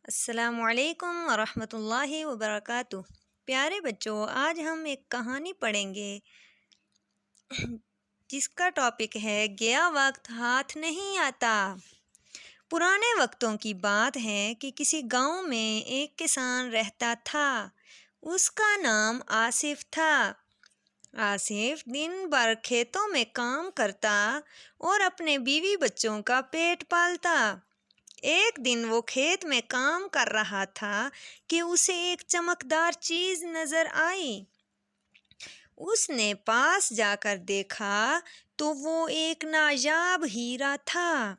السلام علیکم ورحمۃ اللہ وبرکاتہ۔ پیارے بچوں، آج ہم ایک کہانی پڑھیں گے جس کا ٹاپک ہے گیا وقت ہاتھ نہیں آتا۔ پرانے وقتوں کی بات ہے کہ کسی گاؤں میں ایک کسان رہتا تھا۔ اس کا نام آصف تھا۔ آصف دن بھر کھیتوں میں کام کرتا اور اپنے بیوی بچوں کا پیٹ پالتا۔ ایک دن وہ کھیت میں کام کر رہا تھا کہ اسے ایک چمکدار چیز نظر آئی۔ اس نے پاس جا کر دیکھا تو وہ ایک نایاب ہیرا تھا۔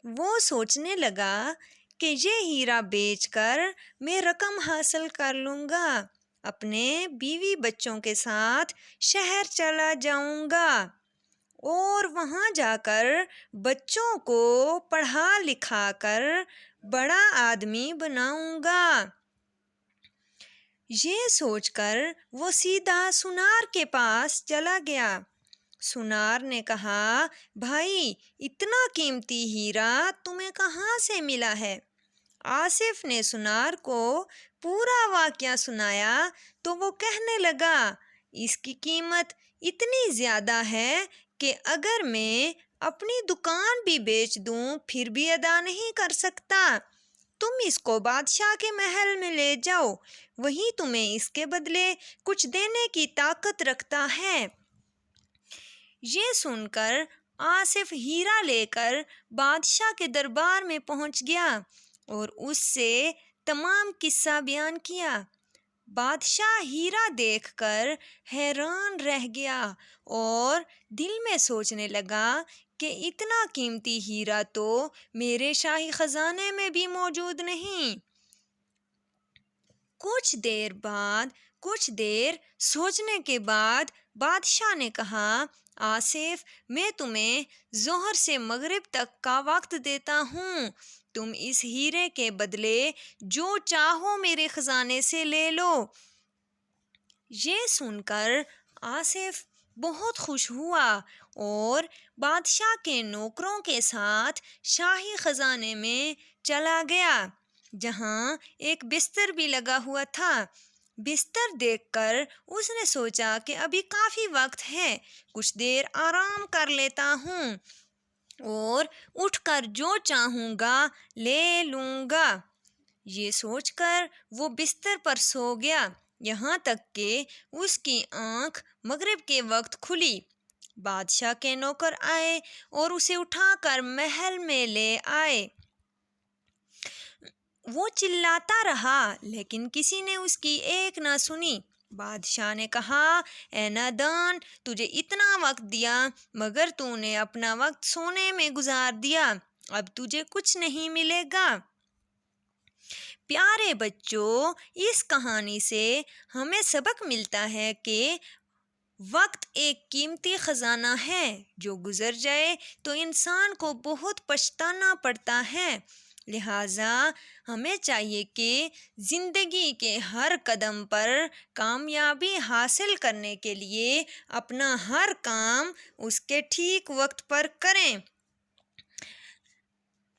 وہ سوچنے لگا کہ یہ ہیرا بیچ کر میں رقم حاصل کر لوں گا، اپنے بیوی بچوں کے ساتھ شہر چلا جاؤں گا اور وہاں جا کر بچوں کو پڑھا لکھا کر بڑا آدمی بناؤں گا۔ یہ سوچ کر وہ سیدھا سونار کے پاس چلا گیا۔ سونار نے کہا، بھائی، اتنا قیمتی ہیرا تمہیں کہاں سے ملا ہے؟ آصف نے سونار کو پورا واقعہ سنایا تو وہ کہنے لگا، اس کی قیمت اتنی زیادہ ہے کہ اگر میں اپنی دکان بھی بیچ دوں پھر بھی ادا نہیں کر سکتا۔ تم اس کو بادشاہ کے محل میں لے جاؤ، وہی تمہیں اس کے بدلے کچھ دینے کی طاقت رکھتا ہے۔ یہ سن کر آصف ہیرا لے کر بادشاہ کے دربار میں پہنچ گیا اور اس سے تمام قصہ بیان کیا۔ بادشاہ ہیرا دیکھ کر حیران رہ گیا اور دل میں سوچنے لگا کہ اتنا قیمتی ہیرا تو میرے شاہی خزانے میں بھی موجود نہیں۔ کچھ دیر سوچنے کے بعد بادشاہ نے کہا، آصف، میں تمہیں ظہر سے مغرب تک کا وقت دیتا ہوں۔ تم اس ہیرے کے بدلے جو چاہو میرے خزانے سے لے لو۔ یہ سن کر آصف بہت خوش ہوا اور بادشاہ کے نوکروں کے ساتھ شاہی خزانے میں چلا گیا، جہاں ایک بستر بھی لگا ہوا تھا۔ بستر دیکھ کر اس نے سوچا کہ ابھی کافی وقت ہے، کچھ دیر آرام کر لیتا ہوں اور اٹھ کر جو چاہوں گا لے لوں گا۔ یہ سوچ کر وہ بستر پر سو گیا، یہاں تک کہ اس کی آنکھ مغرب کے وقت کھلی۔ بادشاہ کے نوکر آئے اور اسے اٹھا کر محل میں لے آئے۔ وہ چلاتا رہا لیکن کسی نے اس کی ایک نہ سنی۔ بادشاہ نے کہا، اے نادان، تجھے اتنا وقت دیا مگر تو نے اپنا وقت سونے میں گزار دیا، اب تجھے کچھ نہیں ملے گا۔ پیارے بچوں، اس کہانی سے ہمیں سبق ملتا ہے کہ وقت ایک قیمتی خزانہ ہے، جو گزر جائے تو انسان کو بہت پچھتانا پڑتا ہے۔ لہٰذا ہمیں چاہیے کہ زندگی کے ہر قدم پر کامیابی حاصل کرنے کے لیے اپنا ہر کام اس کے ٹھیک وقت پر کریں۔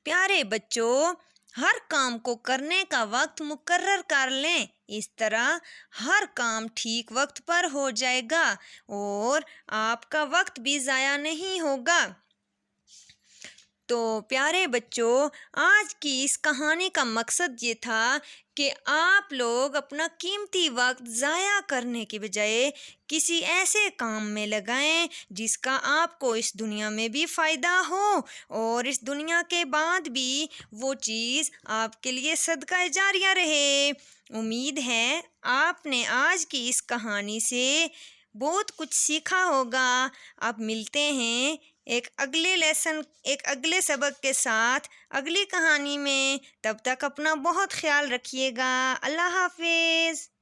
پیارے بچوں، ہر کام کو کرنے کا وقت مقرر کر لیں، اس طرح ہر کام ٹھیک وقت پر ہو جائے گا اور آپ کا وقت بھی ضائع نہیں ہوگا۔ تو پیارے بچوں، آج کی اس کہانی کا مقصد یہ تھا کہ آپ لوگ اپنا قیمتی وقت ضائع کرنے کی بجائے کسی ایسے کام میں لگائیں جس کا آپ کو اس دنیا میں بھی فائدہ ہو اور اس دنیا کے بعد بھی وہ چیز آپ کے لیے صدقہ جاریہ رہے۔ امید ہے آپ نے آج کی اس کہانی سے بہت کچھ سیکھا ہوگا۔ اب ملتے ہیں ایک اگلے سبق کے ساتھ اگلی کہانی میں، تب تک اپنا بہت خیال رکھیے گا۔ اللہ حافظ۔